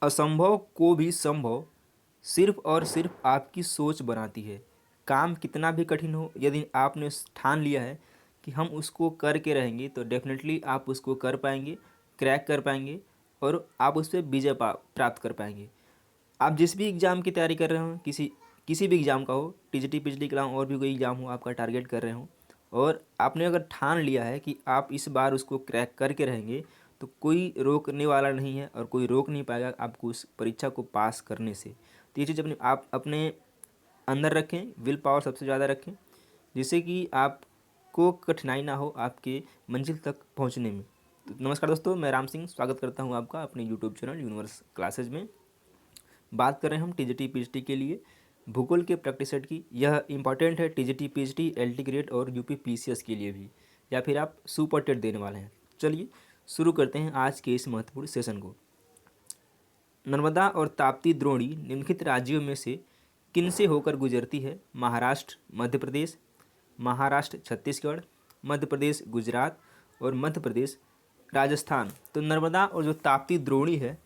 असंभव को भी संभव सिर्फ और सिर्फ आपकी सोच बनाती है। काम कितना भी कठिन हो, यदि आपने ठान लिया है कि हम उसको करके रहेंगे तो डेफिनेटली आप उसको कर पाएंगे, क्रैक कर पाएंगे और आप उस पर विजय प्राप्त कर पाएंगे। आप जिस भी एग्ज़ाम की तैयारी कर रहे हो, किसी किसी भी एग्ज़ाम का हो, टीजीटी पिछली के अलावा और भी कोई एग्ज़ाम हो आपका टारगेट कर रहे हो, और आपने अगर ठान लिया है कि आप इस बार उसको क्रैक करके रहेंगे, तो कोई रोकने वाला नहीं है और कोई रोक नहीं पाएगा आपको उस परीक्षा को पास करने से। तो ये चीज़ आप अपने अंदर रखें, विल पावर सबसे ज़्यादा रखें, जिससे कि आपको कठिनाई ना हो आपके मंजिल तक पहुंचने में। तो नमस्कार दोस्तों, मैं राम सिंह स्वागत करता हूं आपका अपने यूट्यूब चैनल यूनिवर्स क्लासेज में। बात कर रहे हैं हम टीजीटी पीएचडी के लिए भूगोल के प्रैक्टिस सेट की। यह इंपॉर्टेंट है टीजीटी पीएचडी, एलटी ग्रेड और यूपी पीसीएस के लिए भी, या फिर आप सुपर टेट देने वाले हैं। चलिए शुरू करते हैं आज के इस महत्वपूर्ण सेशन को। नर्मदा और ताप्ती द्रोणी निम्नलिखित राज्यों में से किन से होकर गुजरती है? महाराष्ट्र, मध्य प्रदेश, महाराष्ट्र छत्तीसगढ़, मध्य प्रदेश गुजरात और मध्य प्रदेश राजस्थान। तो नर्मदा और जो ताप्ती द्रोणी है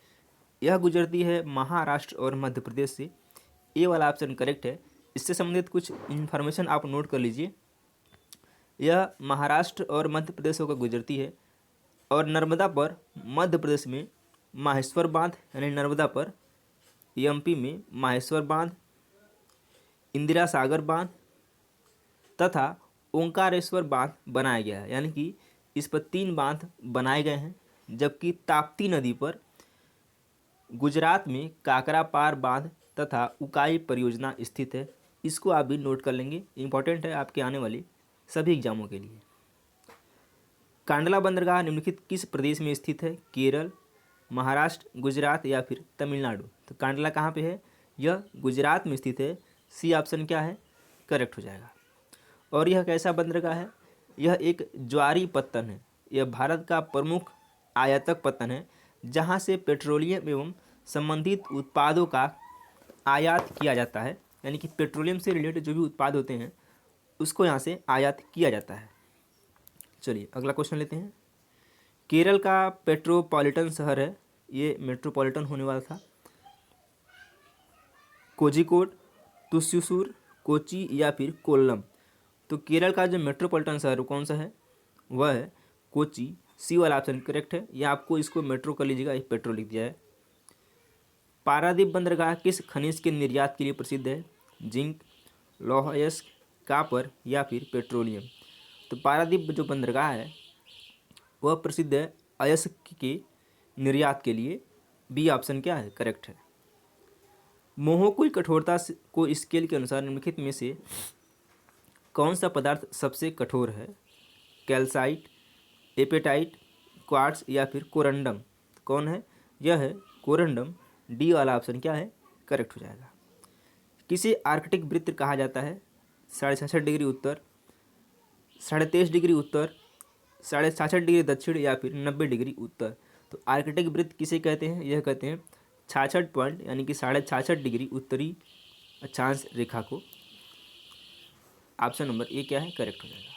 यह गुजरती है महाराष्ट्र और मध्य प्रदेश से। ए वाला ऑप्शन करेक्ट है। इससे संबंधित कुछ इन्फॉर्मेशन आप नोट कर लीजिए। यह महाराष्ट्र और मध्य प्रदेश होकर गुजरती है और नर्मदा पर मध्य प्रदेश में माहेश्वर बांध, यानी नर्मदा पर एमपी में माहेश्वर बांध, इंदिरा सागर बांध तथा ओंकारेश्वर बांध बनाया गया है, यानी कि इस पर 3 बांध बनाए गए हैं। जबकि ताप्ती नदी पर गुजरात में काकरापार बांध तथा उकाई परियोजना स्थित है। इसको आप भी नोट कर लेंगे, इंपॉर्टेंट है आपके आने वाले सभी एग्जामों के लिए। कांडला बंदरगाह निम्नलिखित किस प्रदेश में स्थित है? केरल, महाराष्ट्र, गुजरात या फिर तमिलनाडु। तो कांडला कहाँ पे है? यह गुजरात में स्थित है। सी ऑप्शन क्या है? करेक्ट हो जाएगा। और यह कैसा बंदरगाह है? यह एक ज्वारी पत्तन है। यह भारत का प्रमुख आयातक पत्तन है जहाँ से पेट्रोलियम एवं संबंधित उत्पादों का आयात किया जाता है, यानी कि पेट्रोलियम से रिलेटेड जो भी उत्पाद होते हैं उसको यहाँ से आयात किया जाता है। चलिए अगला क्वेश्चन लेते हैं। केरल का पेट्रोपॉलिटन शहर है, ये मेट्रोपॉलिटन होने वाला था, कोझिकोड, तुस्सूर, कोची या फिर कोल्लम। तो केरल का जो मेट्रोपॉलिटन शहर कौन सा है? वह है कोची। सी वाला ऑप्शन करेक्ट है, या आपको इसको मेट्रो कर लीजिएगा, एक पेट्रो लिख दिया है। पारादीप बंदरगाह किस खनिज के निर्यात के लिए प्रसिद्ध है? जिंक, लौह अयस्क, कापर या फिर पेट्रोलियम। तो पारादीप जो बंदरगाह है वह प्रसिद्ध है अयस्क के निर्यात के लिए। बी ऑप्शन क्या है? करेक्ट है। मोहोकुल कठोरता को स्केल के अनुसार निम्नलिखित में से कौन सा पदार्थ सबसे कठोर है? कैल्साइट, एपेटाइट, क्वार्ट्ज या फिर कोरंडम। कौन है? यह है कोरंडम। डी वाला ऑप्शन क्या है? करेक्ट हो जाएगा। किसे आर्कटिक वृत्त कहा जाता है? 66.5 डिग्री उत्तर, 23.5 डिग्री उत्तर, 66.5 डिग्री दक्षिण या फिर 90 डिग्री उत्तर। तो आर्कटिक वृत्त किसे कहते हैं? यह कहते हैं 66 पॉइंट यानी कि 66.5 डिग्री उत्तरी अक्षांश रेखा को। ऑप्शन नंबर ए क्या है? करेक्ट हो जाएगा।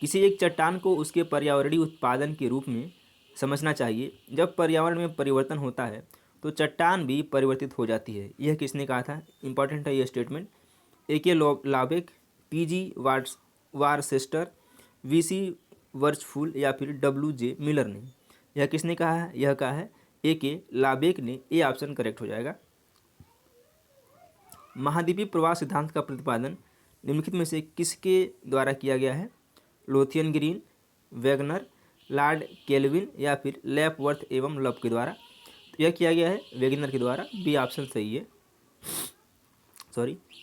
किसी एक चट्टान को उसके पर्यावरणीय उत्पादन के रूप में समझना चाहिए। जब पर्यावरण में परिवर्तन होता है तो चट्टान भी परिवर्तित हो जाती है। यह किसने कहा था? इंपॉर्टेंट है ये स्टेटमेंट। ए के लावेक, पीजी वारसेस्टर, वीसी वर्चफुल या फिर डब्ल्यू जे मिलर ने। यह किसने कहा है? यह कहा है ए के लावेक ने। ए ऑप्शन करेक्ट हो जाएगा। महाद्वीपीय प्रवाह सिद्धांत का प्रतिपादन निम्नलिखित में से किसके द्वारा किया गया है? Lothian green, Wagner, Lord kelvin या फिर लैपवर्थ एवं लव के द्वारा। तो यह किया गया है वैगनर के द्वारा। बी ऑप्शन सही है।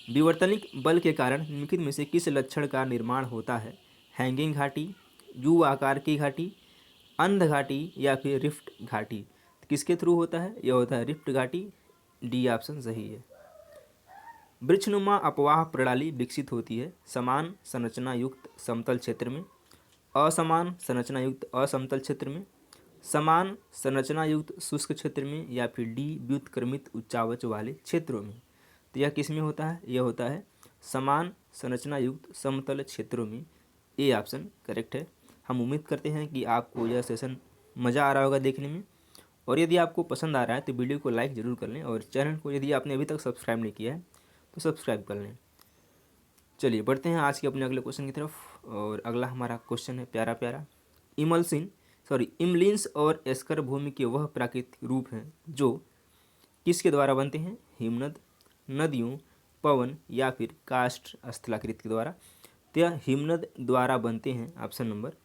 विवर्तनिक बल के कारण निम्नलिखित में से किस लक्षण का निर्माण होता है? हैंगिंग घाटी, यू आकार की घाटी, अंध घाटी या फिर रिफ्ट घाटी। तो किसके थ्रू होता है? यह होता है रिफ्ट घाटी। डी ऑप्शन सही है। वृक्षनुमा अपवाह प्रणाली विकसित होती है समान संरचना युक्त समतल क्षेत्र में, असमान संरचना युक्त असमतल क्षेत्र में, समान संरचना युक्त शुष्क क्षेत्र में या फिर डी व्युत्क्रमित उच्चावच वाले क्षेत्रों में। तो यह किस में होता है? यह होता है समान संरचना युक्त समतल क्षेत्रों में। ए ऑप्शन करेक्ट है। हम उम्मीद करते हैं कि आपको यह सेशन मज़ा आ रहा होगा देखने में, और यदि आपको पसंद आ रहा है तो वीडियो को लाइक ज़रूर कर लें, और चैनल को यदि आपने अभी तक सब्सक्राइब नहीं किया है तो सब्सक्राइब कर लें। चलिए बढ़ते हैं आज के अपने अगले क्वेश्चन की तरफ। और अगला हमारा क्वेश्चन है प्यारा प्यारा। इमलिन्स और एस्कर भूमि के वह प्राकृतिक रूप हैं जो किसके द्वारा बनते हैं? हिमनद, नदियों, पवन या फिर काष्ठ स्थलाकृत के द्वारा। तो यह हिमनद द्वारा बनते हैं। ऑप्शन नंबर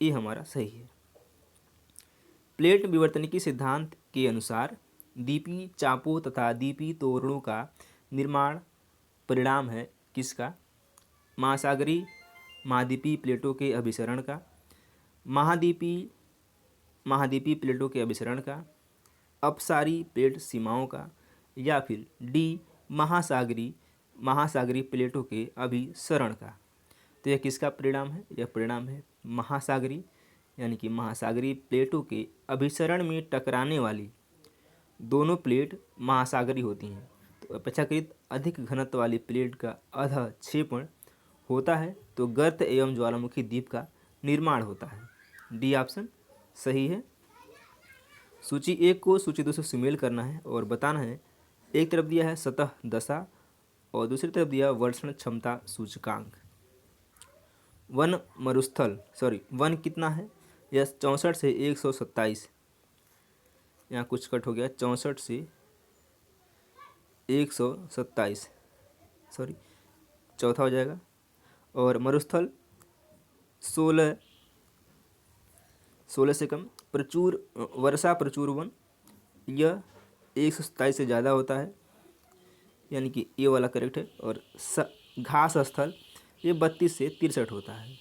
ए हमारा सही है। प्लेट विवर्तनिकी सिद्धांत के अनुसार दीपी चापों तथा दीपी तोरणों का निर्माण परिणाम है किसका? महासागरीय महाद्वीपीय प्लेटों के अभिसरण का, महाद्वीपीय प्लेटों के अभिसरण का, अपसारी प्लेट सीमाओं का, या फिर डी महासागरीय प्लेटों के अभिसरण का। तो यह किसका परिणाम है? यह परिणाम है महासागरीय, यानी कि महासागरीय प्लेटों के अभिसरण में टकराने वाली दोनों प्लेट महासागरीय होती हैं। तो अपेक्षाकृत अधिक घनत्व वाली प्लेट का अधक्षेपण होता है तो गर्त एवं ज्वालामुखी द्वीप का निर्माण होता है। डी ऑप्शन सही है। सूची 1 को सूची 2 से सुमेल करना है और बताना है, एक तरफ दिया है सतह दशा और दूसरी तरफ दिया वर्षण क्षमता सूचकांक। वन कितना है? यह 64 से 127, यहाँ कुछ कट हो गया, 64 से 127, चौथा हो जाएगा। और मरुस्थल 16 से कम। वर्षा प्रचुर वन, यह 127 से ज़्यादा होता है, यानी कि ये वाला करेक्ट है। और घास स्थल ये 32 से 63 होता है।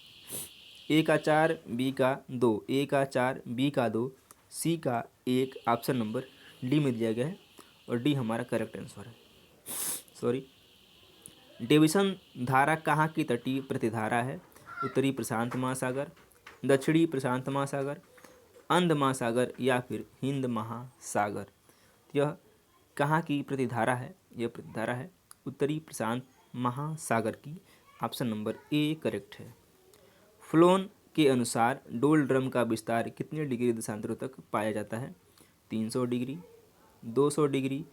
ए का 4, बी का 2, ए का 4, बी का 2, सी का 1 ऑप्शन नंबर डी में दिया गया है और डी हमारा करेक्ट आंसर है। डेविसन धारा कहाँ की तटीय प्रतिधारा है? उत्तरी प्रशांत महासागर, दक्षिणी प्रशांत महासागर, अंध महासागर या फिर हिंद महासागर। यह कहाँ की प्रतिधारा है? यह प्रतिधारा है उत्तरी प्रशांत महासागर की। ऑप्शन नंबर ए करेक्ट है। फ्लोन के अनुसार डोल ड्रम का विस्तार कितने डिग्री देशांतरों तक पाया जाता है? 300 डिग्री, 200 डिग्री,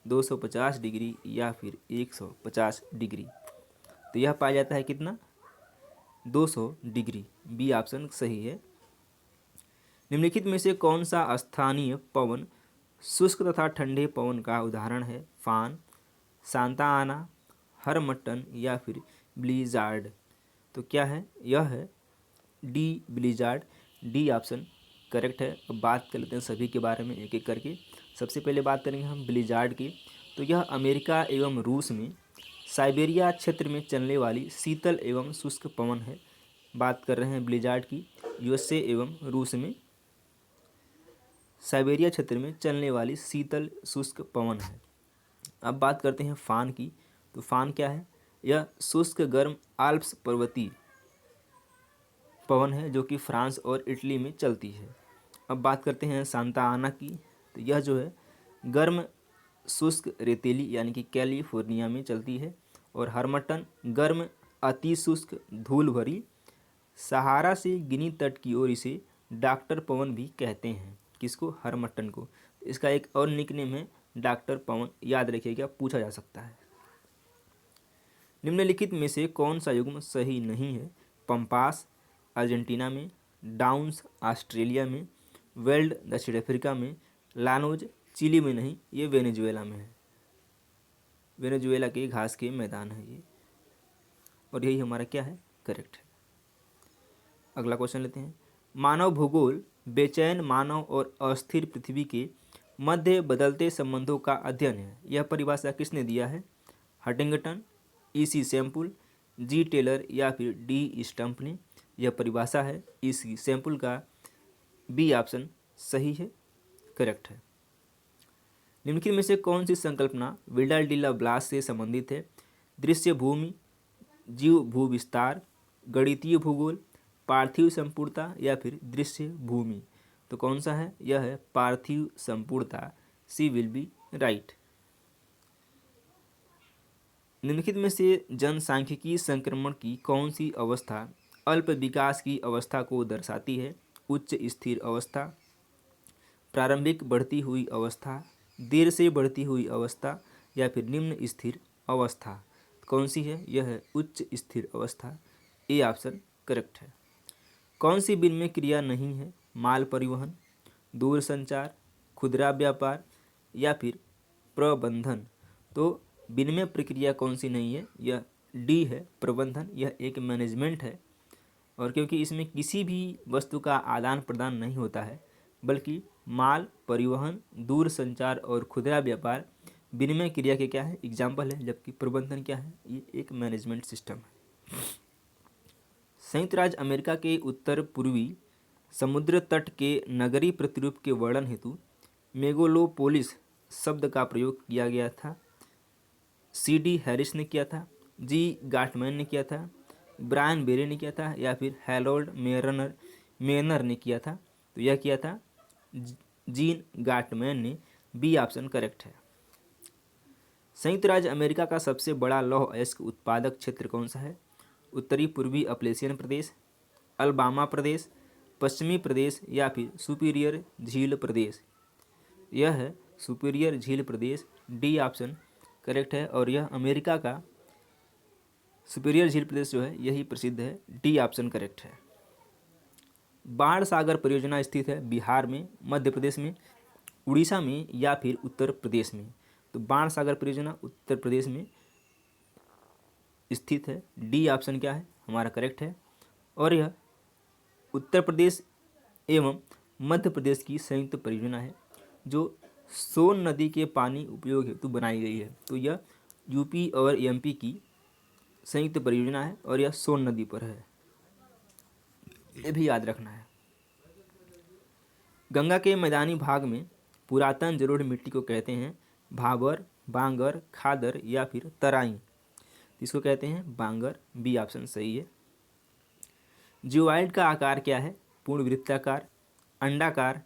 250 डिग्री या फिर 150 डिग्री। तो यह पाया जाता है कितना? 200 डिग्री। बी ऑप्शन सही है। निम्नलिखित में से कौन सा स्थानीय पवन शुष्क तथा ठंडे पवन का उदाहरण है? फान, सांता आना, हरमट्टन या फिर ब्लिजार्ड। तो क्या है? यह है D blizzard. D option correct है। अब बात कर लेते हैं सभी के बारे में एक एक करके। सबसे पहले बात करेंगे हम ब्लिजार्ड की। तो यह अमेरिका एवं रूस में साइबेरिया क्षेत्र में चलने वाली शीतल एवं शुष्क पवन है। बात कर रहे हैं ब्लिजार्ड की। यूएसए एवं रूस में साइबेरिया क्षेत्र में चलने वाली शीतल शुष्क पवन है। अब बात करते हैं फान की। तो फान क्या है? यह शुष्क गर्म आल्प्स पर्वतीय पवन है जो कि फ्रांस और इटली में चलती है। अब बात करते हैं सांता आना की। तो यह जो है गर्म शुष्क रेतीली यानी कि कैलिफोर्निया में चलती है। और हरमट्टन गर्म अति शुष्क धूल भरी सहारा से गिनी तट की ओर इसे डॉक्टर पवन भी कहते हैं। किसको? हरमट्टन को। इसका एक और निकनेम है डॉक्टर पवन, याद रखिएगा, पूछा जा सकता है। निम्नलिखित में से कौन सा युग्म सही नहीं है? पंपास अर्जेंटीना में, डाउन्स ऑस्ट्रेलिया में, वेल्ड दक्षिण अफ्रीका में, लानोज चिली में नहीं, ये वेनेजुएला में है। वेनेजुएला के घास के मैदान है ये, और यही हमारा क्या है? करेक्ट है। अगला क्वेश्चन लेते हैं। मानव भूगोल बेचैन मानव और अस्थिर पृथ्वी के मध्य बदलते संबंधों का अध्ययन है। यह परिभाषा किसने दिया है? हटिंगटन, ईसी सैम्पुल, जी टेलर या फिर डी स्टम्प ने। यह परिभाषा है ईसी सैम्पुल का। बी ऑप्शन सही है, करेक्ट है। निम्नलिखित में से कौन सी संकल्पना विडाल डिला ब्लास से संबंधित है? दृश्य भूमि, जीव भूविस्तार, गणितीय भूगोल, पार्थिव संपूर्णता या फिर दृश्य भूमि। तो कौन सा है? यह है पार्थिव संपूर्णता। सी विल बी राइट। निम्नलिखित में से जनसांख्यिकी संक्रमण की कौन सी अवस्था अल्प विकास की अवस्था को दर्शाती है? उच्च स्थिर अवस्था, प्रारंभिक बढ़ती हुई अवस्था, देर से बढ़ती हुई अवस्था या फिर निम्न स्थिर अवस्था। कौन सी है? यह है उच्च स्थिर अवस्था। ए ऑप्शन करेक्ट है। कौन सी विनिमय क्रिया नहीं है? माल परिवहन, दूर संचार, खुदरा व्यापार या फिर प्रबंधन। तो विनिमय प्रक्रिया कौन सी नहीं है? यह डी है, प्रबंधन। यह एक मैनेजमेंट है और क्योंकि इसमें किसी भी वस्तु का आदान प्रदान नहीं होता है, बल्कि माल परिवहन, दूर संचार और खुदरा व्यापार विनिमय क्रिया के क्या है? एग्जाम्पल है, जबकि प्रबंधन क्या है? ये एक मैनेजमेंट सिस्टम है। संयुक्त राज्य अमेरिका के उत्तर पूर्वी समुद्र तट के नगरीय प्रतिरूप के वर्णन हेतु मेगालोपोलिस शब्द का प्रयोग किया गया था। सी डी हैरिस ने किया था, जी गाटमैन ने किया था, ब्रायन बेरे ने किया था या फिर हैरोल्ड मेनर ने किया था। तो यह किया था जीन गाटमैन ने। बी ऑप्शन करेक्ट है। संयुक्त राज्य अमेरिका का सबसे बड़ा लौह अयस्क उत्पादक क्षेत्र कौन सा है? उत्तरी पूर्वी अप्लेशियन प्रदेश, अलबामा प्रदेश, पश्चिमी प्रदेश या फिर सुपीरियर झील प्रदेश। यह है सुपीरियर झील प्रदेश। डी ऑप्शन करेक्ट है और यह अमेरिका का सुपीरियर झील प्रदेश जो है यही प्रसिद्ध है। डी ऑप्शन करेक्ट है। बाण सागर परियोजना स्थित है बिहार में, मध्य प्रदेश में, उड़ीसा में या फिर उत्तर प्रदेश में। तो बाण सागर परियोजना उत्तर प्रदेश में स्थित है। डी ऑप्शन क्या है? हमारा करेक्ट है। और यह उत्तर प्रदेश एवं मध्य प्रदेश की संयुक्त परियोजना है जो सोन नदी के पानी उपयोग हेतु बनाई गई है। तो यह यूपी और एमपी की संयुक्त परियोजना है और यह सोन नदी पर है, ये भी याद रखना है। गंगा के मैदानी भाग में पुरातन जलोढ़ मिट्टी को कहते हैं भाबर, बांगर, खादर या फिर तराई। इसको कहते हैं बांगर। बी ऑप्शन सही है। जियोवाइड का आकार क्या है? पूर्ण वृत्ताकार, अंडाकार,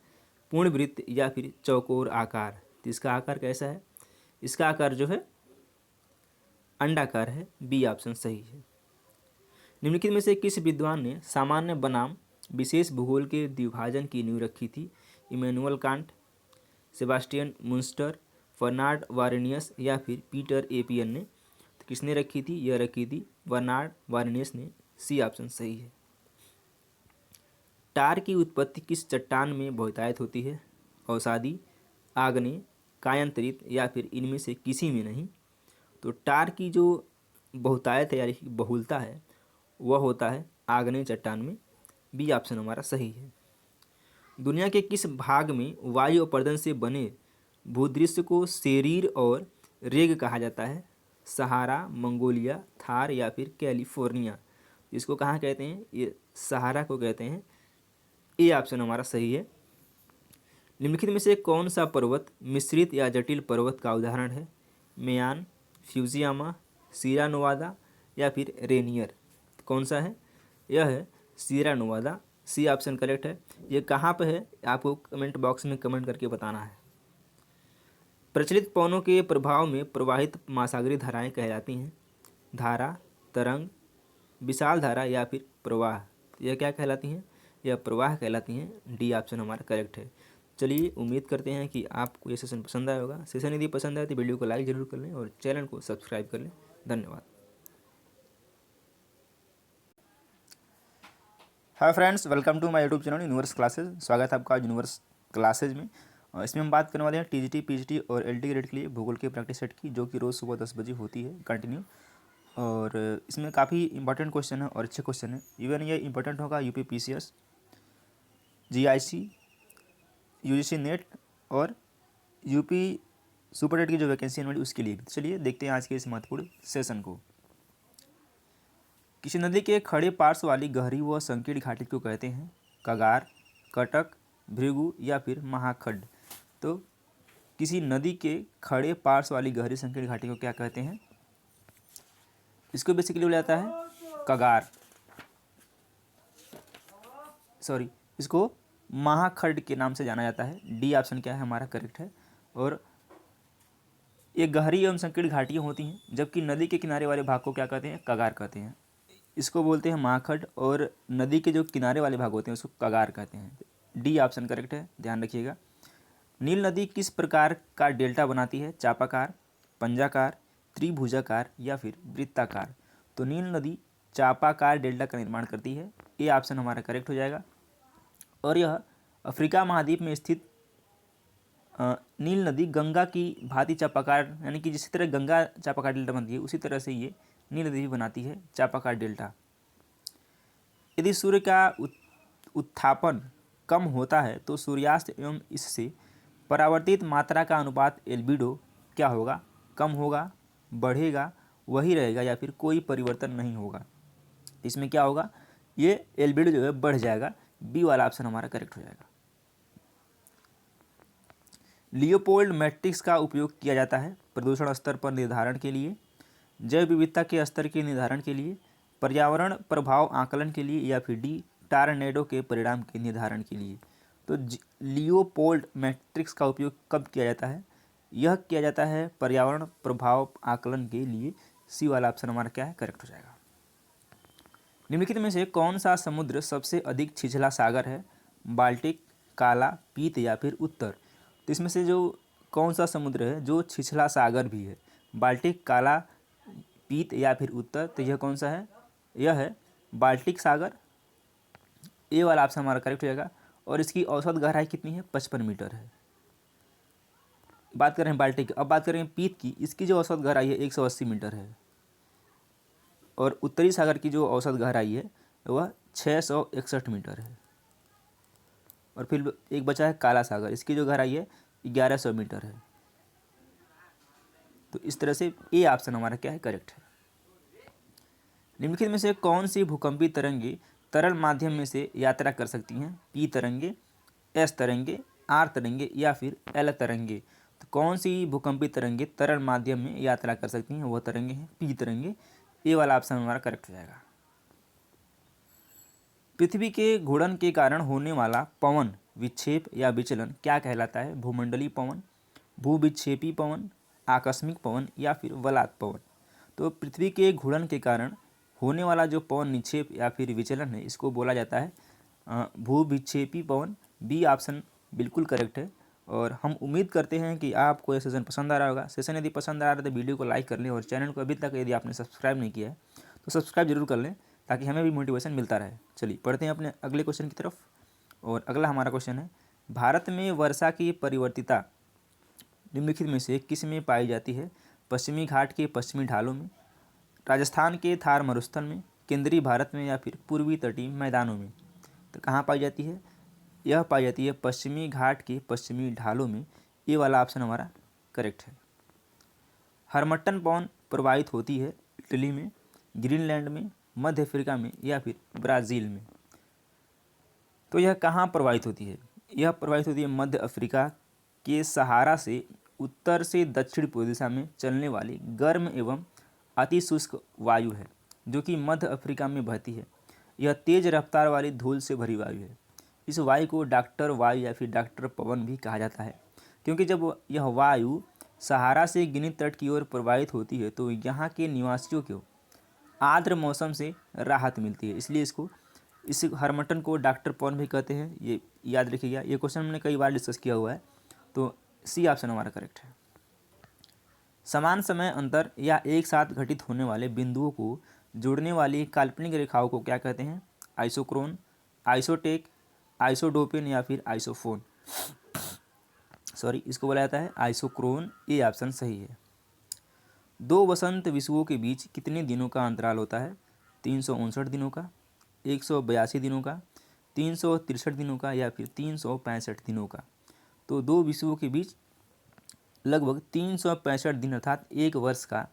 पूर्ण वृत्त या फिर चौकोर आकार। तो इसका आकार कैसा है? इसका आकार जो है अंडाकार है। बी ऑप्शन सही है। निम्नलिखित में से किस विद्वान ने सामान्य बनाम विशेष भूगोल के द्विभाजन की नींव रखी थी? Immanuel Kant, Sebastian Munster, Bernhard Varenius या फिर पीटर एपियन ने। तो किसने रखी थी? यह रखी थी बर्नार्ड वारेनियस ने। सी ऑप्शन सही है। टार की उत्पत्ति किस चट्टान में बहुतायत होती है? अवसादी, आग्नेय, कायांतरित या फिर इनमें से किसी में नहीं। तो टार की जो बहुतायत है यानी कि बहुलता है वह होता है आग्नेय चट्टान में। बी ऑप्शन हमारा सही है। दुनिया के किस भाग में वायु अपर्दन से बने भूदृश्य को सेरीर और रेग कहा जाता है? सहारा, मंगोलिया, थार या फिर कैलिफोर्निया। इसको कहाँ कहते हैं? ये सहारा को कहते हैं। ए ऑप्शन हमारा सही है। निम्नलिखित में से कौन सा पर्वत मिश्रित या जटिल पर्वत का उदाहरण है? मेयान, फ्यूजियामा, सीरा नोवादा या फिर रेनियर। कौन सा है? यह है सीरा नोवादा। सी ऑप्शन करेक्ट है। ये कहाँ पे है आपको कमेंट बॉक्स में कमेंट करके बताना है। प्रचलित पवनों के प्रभाव में प्रवाहित महासागरीय धाराएं कहलाती हैं? धारा, तरंग, विशाल धारा या फिर प्रवाह। यह क्या कहलाती हैं? यह प्रवाह कहलाती हैं। डी ऑप्शन हमारा करेक्ट है। चलिए, उम्मीद करते हैं कि आपको ये सेशन पसंद आया होगा। सेशन यदि पसंद आए तो वीडियो को लाइक ज़रूर कर लें और चैनल को सब्सक्राइब कर लें। धन्यवाद। Hi friends, welcome to my YouTube channel Universe Classes. स्वागत है आपका यूनिवर्स क्लासेज में। इसमें हम बात करने वाले हैं टीजीटी, पीजीटी और एलटी ग्रेड के लिए भूगोल के प्रैक्टिस सेट की, जो कि रोज़ सुबह 10 बजे होती है कंटिन्यू। और इसमें काफ़ी इंपॉर्टेंट क्वेश्चन है और अच्छे क्वेश्चन है। इवन ये इंपॉर्टेंट होगा UP PCS, GIC, UGC net और यूपी सुपर टेट की जो वैकेंसी है उसके लिए भी। चलिए देखते हैं आज के इस महत्वपूर्ण सेशन को। किसी नदी के खड़े पार्श्व वाली गहरी व संकीर्ण घाटी को कहते हैं? कगार, कटक, भृगु या फिर महाखड्ड। तो किसी नदी के खड़े पार्श्व वाली गहरी संकीर्ण घाटी को क्या कहते हैं? इसको बेसिकली बोला जाता है कगार, इसको महाखड्ड के नाम से जाना जाता है। डी ऑप्शन क्या है? हमारा करेक्ट है। और ये गहरी एवं संकीर्ण घाटियाँ होती हैं, जबकि नदी के किनारे वाले भाग को क्या कहते हैं? कगार कहते हैं। इसको बोलते हैं महाखड्ड और नदी के जो किनारे वाले भाग होते हैं उसको कगार कहते हैं। डी ऑप्शन करेक्ट है, ध्यान रखिएगा। नील नदी किस प्रकार का डेल्टा बनाती है? चापाकार, पंजाकार, त्रिभुजाकार या फिर वृत्ताकार? तो नील नदी चापाकार डेल्टा का निर्माण करती है। ये ऑप्शन हमारा करेक्ट हो जाएगा। और यह अफ्रीका महाद्वीप में स्थित नील नदी गंगा की भांति चापाकार, यानी कि जिस तरह गंगा चापाकार डेल्टा बनती है उसी तरह से ये नील नदी भी बनाती है चापाकार डेल्टा। यदि सूर्य का उत्थापन कम होता है तो सूर्यास्त एवं इससे परावर्तित मात्रा का अनुपात एल्बिडो क्या होगा? कम होगा, बढ़ेगा, वही रहेगा या फिर कोई परिवर्तन नहीं होगा? इसमें क्या होगा? ये एल्बिडो जो है बढ़ जाएगा। बी वाला ऑप्शन हमारा करेक्ट हो जाएगा। लियोपोल्ड मैट्रिक्स का उपयोग किया जाता है प्रदूषण स्तर पर निर्धारण के लिए, जैव विविधता के स्तर के निर्धारण के लिए, पर्यावरण प्रभाव आकलन के लिए या फिर डी टार्नेडो के परिणाम के निर्धारण के लिए। तो लियोपोल्ड मैट्रिक्स का उपयोग कब किया जाता है? यह किया जाता है पर्यावरण प्रभाव आकलन के लिए। सी वाला ऑप्शन हमारा क्या है? करेक्ट हो जाएगा। निम्नलिखित में से कौन सा समुद्र सबसे अधिक छिछला सागर है? बाल्टिक, काला, पीत या फिर उत्तर? तो इसमें से जो कौन सा समुद्र है जो छिछला सागर भी है? बाल्टिक, काला, पीत या फिर उत्तर? तो यह कौन सा है? यह है बाल्टिक सागर। ए वाला ऑप्शन हमारा करेक्ट हो जाएगा। और इसकी औसत गहराई कितनी है? 55 मीटर है। बात कर रहे हैं बाल्टिक की। अब बात करेंगे पीत की। इसकी जो औसत गहराई है 180 मीटर है। और उत्तरी सागर की जो औसत गहराई है वह 661 मीटर है। और फिर एक बचा है काला सागर, इसकी जो गहराई है 1100 मीटर है। तो इस तरह से ए ऑप्शन हमारा क्या है? करेक्ट है। निम्नलिखित में से कौन सी भूकंपी तरंगे तरल माध्यम में से यात्रा कर सकती हैं? पी तरंगे, एस तरंगे, आर तरंगे या फिर एल तरंगे? तो कौन सी भूकंपी तरंगे तरल माध्यम में यात्रा कर सकती हैं? वह तरंगे हैं पी तरंगे। ए वाला ऑप्शन हमारा करेक्ट हो जाएगा। पृथ्वी के घूर्णन के कारण होने वाला पवन विक्षेप या विचलन क्या कहलाता है? भूमंडलीय पवन, भूविक्षेपी पवन, आकस्मिक पवन या फिर वलात पवन? तो पृथ्वी के घूर्णन के कारण होने वाला जो पवन निक्षेप या फिर विचलन है इसको बोला जाता है भूविक्षेपी पवन। बी ऑप्शन बिल्कुल करेक्ट है। और हम उम्मीद करते हैं कि आपको यह सेशन पसंद आ रहा होगा। सेशन यदि पसंद आ रहा है तो वीडियो को लाइक कर लें और चैनल को अभी तक यदि आपने सब्सक्राइब नहीं किया है तो सब्सक्राइब जरूर कर लें ताकि हमें भी मोटिवेशन मिलता रहे। चलिए पढ़ते हैं अपने अगले क्वेश्चन की तरफ। और अगला हमारा क्वेश्चन है, भारत में वर्षा की परिवर्तिता निम्नलिखित में से किस में पाई जाती है? पश्चिमी घाट के पश्चिमी ढालों में, राजस्थान के थार मरुस्थल में, केंद्रीय भारत में या फिर पूर्वी तटीय मैदानों में? तो कहाँ पाई जाती है? यह पाई जाती है पश्चिमी घाट के पश्चिमी ढालों में। ये वाला ऑप्शन हमारा करेक्ट है। हरमट्टन पवन प्रवाहित होती है इटली में, ग्रीनलैंड में, मध्य अफ्रीका में या फिर ब्राज़ील में? तो यह कहाँ प्रवाहित होती है? यह प्रवाहित होती है मध्य अफ्रीका के सहारा से उत्तर से दक्षिण पूर्व दिशा में चलने वाली गर्म एवं अति शुष्क वायु है जो कि मध्य अफ्रीका में बहती है। यह तेज रफ्तार वाली धूल से भरी वायु है। इस वायु को डॉक्टर वायु या फिर डॉक्टर पवन भी कहा जाता है, क्योंकि जब यह वायु सहारा से गिनी तट की ओर प्रवाहित होती है तो यहाँ के निवासियों को आर्द्र मौसम से राहत मिलती है। इसलिए इस हरमट्टन को डॉक्टर पवन भी कहते हैं। ये याद रखिएगा, ये क्वेश्चन हमने कई बार डिस्कस किया हुआ है। तो सी ऑप्शन हमारा करेक्ट है। समान समय अंतर या एक साथ घटित होने वाले बिंदुओं को जोड़ने वाली काल्पनिक रेखाओं को क्या कहते हैं? आइसोक्रोन, आइसोटेक, आइसोडोपेन या फिर आइसोफोन? इसको बोला जाता है आइसोक्रोन। ये ऑप्शन सही है। दो वसंत विषुवों के बीच कितने दिनों का अंतराल होता है? 359 दिनों का, 182 दिनों का, 363 दिनों का या फिर 365 दिनों का? तो दो विषुवों के बीच लगभग 365 दिन अर्थात एक वर्ष का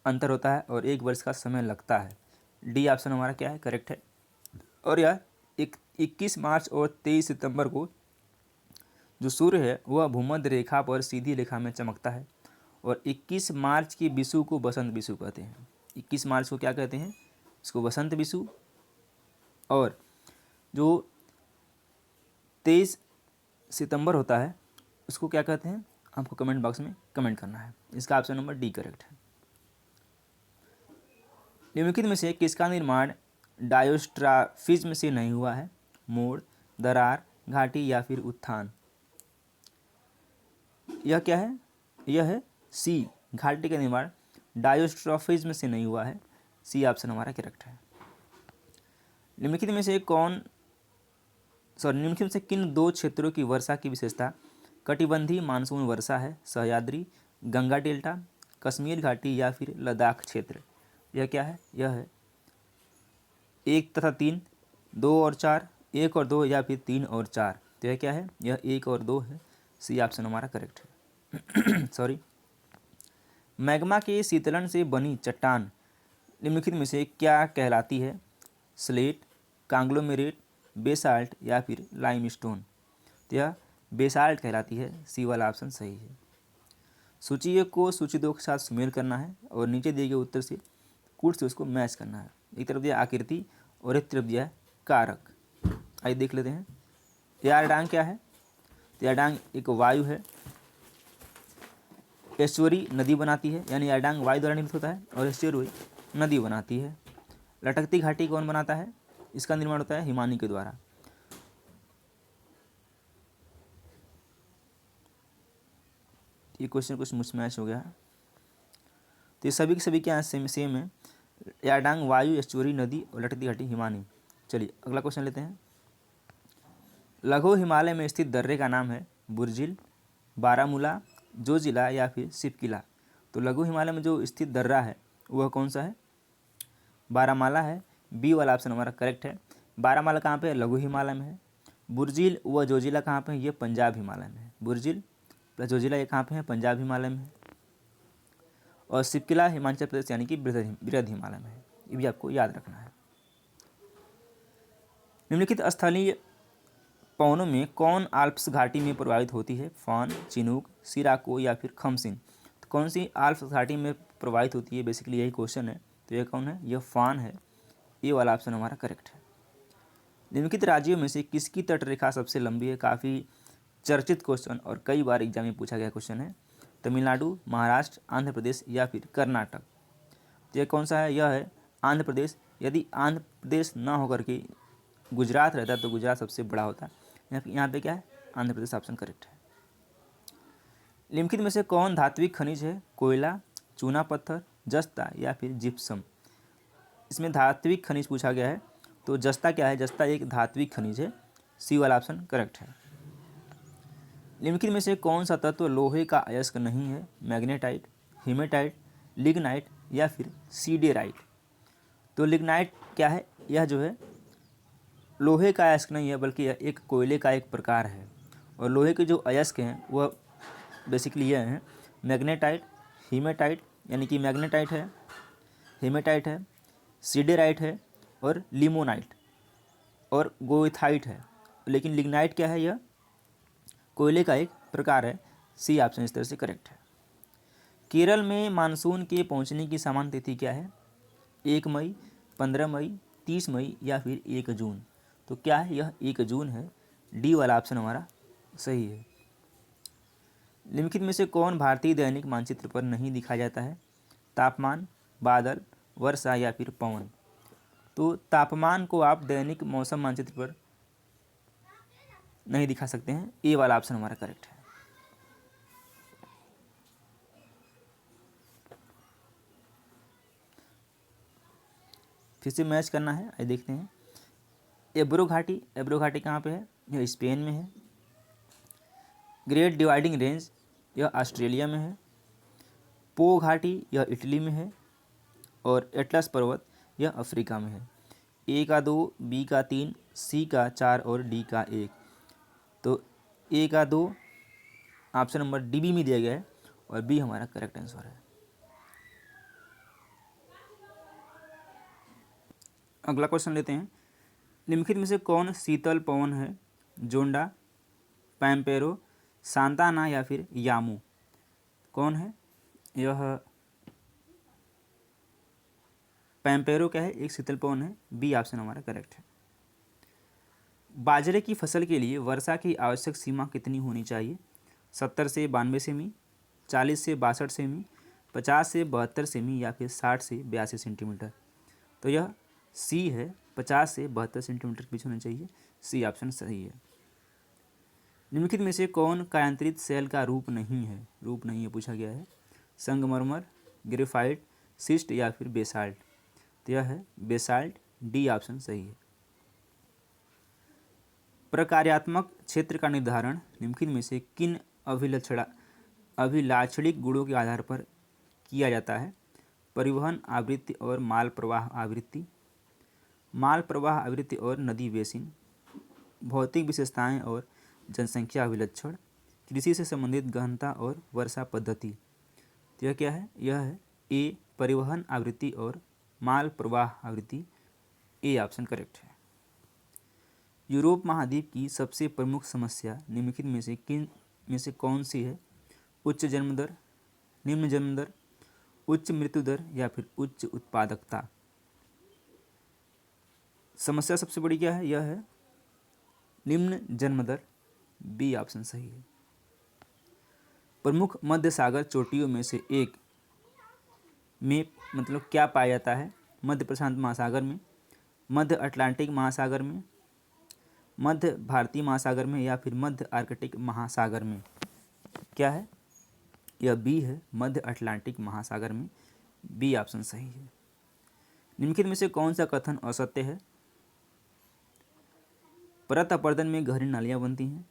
अंतर होता है और एक वर्ष का समय लगता है। डी ऑप्शन हमारा क्या है? करेक्ट है। और यह 21 मार्च और 23 सितंबर को जो सूर्य है वह भूमध्य रेखा पर सीधी रेखा में चमकता है। और 21 मार्च की विषु को बसंत विषु कहते हैं। 21 मार्च को क्या कहते हैं? इसको बसंत विषु। और जो 23 सितंबर होता है उसको क्या कहते हैं? आपको कमेंट बॉक्स में कमेंट करना है। इसका ऑप्शन नंबर डी करेक्ट है। निम्नलिखित में से किसका निर्माण डायोस्ट्राफिज्म से नहीं हुआ है? मोड़, दरार, घाटी या फिर उत्थान? यह क्या है? यह है सी, घाटी का निर्माण डायोस्ट्रोफिज्म से नहीं हुआ है। सी ऑप्शन हमारा करेक्ट है। निम्नलिखित में से निम्नलिखित में से किन दो क्षेत्रों की वर्षा की विशेषता कटिबंधीय मानसून वर्षा है? सह्याद्री, गंगा डेल्टा, कश्मीर घाटी या फिर लद्दाख क्षेत्र। यह क्या है? यह है 1 तथा 3, 2 और 4, 1 और 2 या फिर 3 और 4। तो यह क्या है? यह 1 और 2 है। सी ऑप्शन हमारा करेक्ट है। सॉरी। मैग्मा के शीतलन से बनी चट्टान निम्नलिखित में से क्या कहलाती है? स्लेट, कांग्लोमेरेट, बेसाल्ट या फिर लाइमस्टोन। तो यह बेसाल्ट कहलाती है। सी वाला ऑप्शन सही है। सूची 1 को सूची 2 के साथ सुमेल करना है और नीचे दिए गए उत्तर से कूट से उसको मैच करना है। एक तरफ दिया आकृति और एक तरफ दिया है कारक। आइए देख लेते हैं। यारडांग क्या है? तो यारडांग एक वायु है, एस्चुअरी नदी बनाती है, यानी यारडांग वायु द्वारा निर्मित होता है और एस्चुअरी नदी बनाती है। लटकती घाटी कौन बनाता है? इसका निर्माण होता है हिमानी के द्वारा। ये क्वेश्चन कुछ मिसमैच हो गया है, तो ये सभी के सभी क्या सेम है। यारडांग वायु, एस्चुअरी नदी और लटकती घाटी हिमानी। चलिए अगला क्वेश्चन लेते हैं। लघु हिमालय में स्थित दर्रे का नाम है बुर्जिल, बारामूला, जोजिला या फिर सिपकिला। तो लघु हिमालय में जो स्थित दर्रा है वह कौन सा है? बारामाला है। बी वाला ऑप्शन हमारा करेक्ट है। बारामाला कहाँ पे है? लघु हिमालय में है। बुर्जिल व जोजिला कहाँ पे है? ये पंजाब हिमालय में है। बुर्जिल प्लस जोजिला ये कहाँ पे है? पंजाब हिमालय में है। और सिपकिला हिमाचल प्रदेश यानी कि बृहद हिमालय में है। ये भी आपको याद रखना है। निम्नलिखित स्थलीय पवनों में कौन आल्प्स घाटी में प्रभावित होती है? फान, चिनूक, सिराको या फिर खमसिन। तो कौन सी आल्प्स घाटी में प्रभावित होती है? बेसिकली यही क्वेश्चन है। तो यह कौन है? यह फान है। ये वाला ऑप्शन हमारा करेक्ट है। निम्नलिखित राज्यों में से किसकी तटरेखा सबसे लंबी है? काफ़ी चर्चित क्वेश्चन और कई बार एग्जाम में पूछा गया क्वेश्चन है। तमिलनाडु, महाराष्ट्र, आंध्र प्रदेश या फिर कर्नाटक। तो यह कौन सा है? यह है आंध्र प्रदेश। यदि आंध्र प्रदेश ना होकर के गुजरात रहता तो गुजरात सबसे बड़ा होता। यहाँ पे क्या है? आंध्र प्रदेश ऑप्शन करेक्ट है। निम्नलिखित में से कौन धात्विक खनिज है? कोयला, चूना पत्थर, जस्ता या फिर जिप्सम। इसमें धात्विक खनिज पूछा गया है, तो जस्ता क्या है? जस्ता एक धात्विक खनिज है। सी वाला ऑप्शन करेक्ट है। निम्नलिखित में से कौन सा तत्व लोहे का अयस्क नहीं है? मैग्नेटाइट, हीमेटाइट, लिग्नाइट या फिर सीडेराइट। तो लिग्नाइट क्या है? यह जो है लोहे का अयस्क नहीं है, बल्कि यह एक कोयले का एक प्रकार है। और लोहे के जो अयस्क हैं वह बेसिकली यह हैं मैग्नेटाइट, हीमेटाइट यानी कि मैग्नेटाइट है, हीमेटाइट है, सीडेराइट है और लिमोनाइट और गोइथाइट है। लेकिन लिग्नाइट क्या है? यह कोयले का एक प्रकार है। सी ऑप्शन इस तरह से करेक्ट है। केरल में मानसून के पहुंचने की सामान्य तिथि क्या है? 1 मई, 15 मई, 30 मई या फिर 1 जून। तो क्या है? यह 1 जून है। डी वाला ऑप्शन हमारा सही है। निम्नलिखित में से कौन भारतीय दैनिक मानचित्र पर नहीं दिखाया जाता है? तापमान, बादल, वर्षा या फिर पवन। तो तापमान को आप दैनिक मौसम मानचित्र पर नहीं दिखा सकते हैं। ए वाला ऑप्शन हमारा करेक्ट है। फिर से मैच करना है। आइए देखते हैं। एब्रो घाटी कहाँ पे है? यह स्पेन में है। ग्रेट डिवाइडिंग रेंज यह ऑस्ट्रेलिया में है। पो घाटी यह इटली में है। और एटलस पर्वत यह अफ्रीका में है। ए का 2, बी का 3, सी का 4 और डी का 1। तो ए का 2 ऑप्शन नंबर डी बी में दिया गया है और बी हमारा करेक्ट आंसर है। अगला क्वेश्चन लेते हैं। निम्नलिखित में से कौन शीतल पवन है? जोंडा, पैम्पेरो, सांताना या फिर यामू। कौन है? यह पैम्पेरो क्या है? एक शीतल पवन है। बी ऑप्शन हमारा करेक्ट है। बाजरे की फसल के लिए वर्षा की आवश्यक सीमा कितनी होनी चाहिए? 70 से 92 सेमी, 40 से 62 सेमी, 50 से 72 सेमी या फिर 60 से 82 सेंटीमीटर। तो यह सी है, 50 से 72 सेंटीमीटर के बीच होना चाहिए। सी ऑप्शन सही है। निम्नलिखित में से कौन कायांतरित सेल का रूप नहीं है? रूप नहीं है पूछा गया है। संगमरमर, ग्रेफाइट, सिस्ट या फिर बेसाल्ट। तो यह है बेसाल्ट, डी ऑप्शन सही है। प्रकार्यात्मक क्षेत्र का निर्धारण निम्नलिखित में से किन अभिलाक्षणिक गुणों के आधार पर किया जाता है? परिवहन आवृत्ति और माल प्रवाह आवृत्ति, माल प्रवाह आवृत्ति और नदी बेसिन, भौतिक विशेषताएं और जनसंख्या अभिलक्षण, कृषि से संबंधित गहनता और वर्षा पद्धति। तो यह क्या है? यह है ए परिवहन आवृत्ति और माल प्रवाह आवृत्ति। ए ऑप्शन करेक्ट है। यूरोप महाद्वीप की सबसे प्रमुख समस्या निम्नलिखित में से कौन सी है? उच्च जन्म दर, निम्न जन्म दर, उच्च मृत्यु दर या फिर उच्च उत्पादकता। समस्या सबसे बड़ी क्या है? यह है निम्न जन्म दर। बी ऑप्शन सही है। प्रमुख मध्य सागर चोटियों में से एक में मतलब क्या पाया जाता है? मध्य प्रशांत महासागर में, मध्य अटलांटिक महासागर में, मध्य भारतीय महासागर में या फिर मध्य आर्कटिक महासागर में। क्या है? यह बी है, मध्य अटलांटिक महासागर में। बी ऑप्शन सही है। निम्नलिखित में से कौन सा कथन असत्य है? परत अपरदन में गहरी नालियाँ बनती हैं,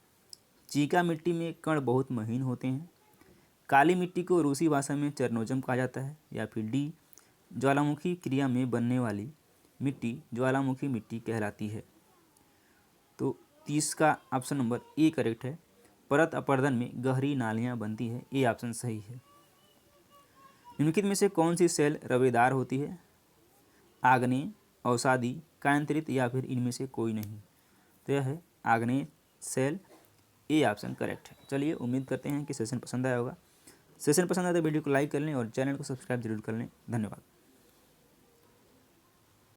चीका मिट्टी में कण बहुत महीन होते हैं, काली मिट्टी को रूसी भाषा में चरनोजम कहा जाता है, या फिर डी ज्वालामुखी क्रिया में बनने वाली मिट्टी ज्वालामुखी मिट्टी कहलाती है। तो 30 का ऑप्शन नंबर ए करेक्ट है। परत अपरदन में गहरी नालियाँ बनती है। ए ऑप्शन सही है। निम्नलिखित में से कौन सी सेल रवेदार होती है? आग्नेय, अवसादी, कायांतरित या फिर इनमें से कोई नहीं। तो यह है आग्नेय सेल। ए ऑप्शन करेक्ट है। चलिए, उम्मीद करते हैं कि सेशन पसंद आया होगा। सेशन पसंद आया तो वीडियो को लाइक कर लें और चैनल को सब्सक्राइब जरूर कर लें। धन्यवाद।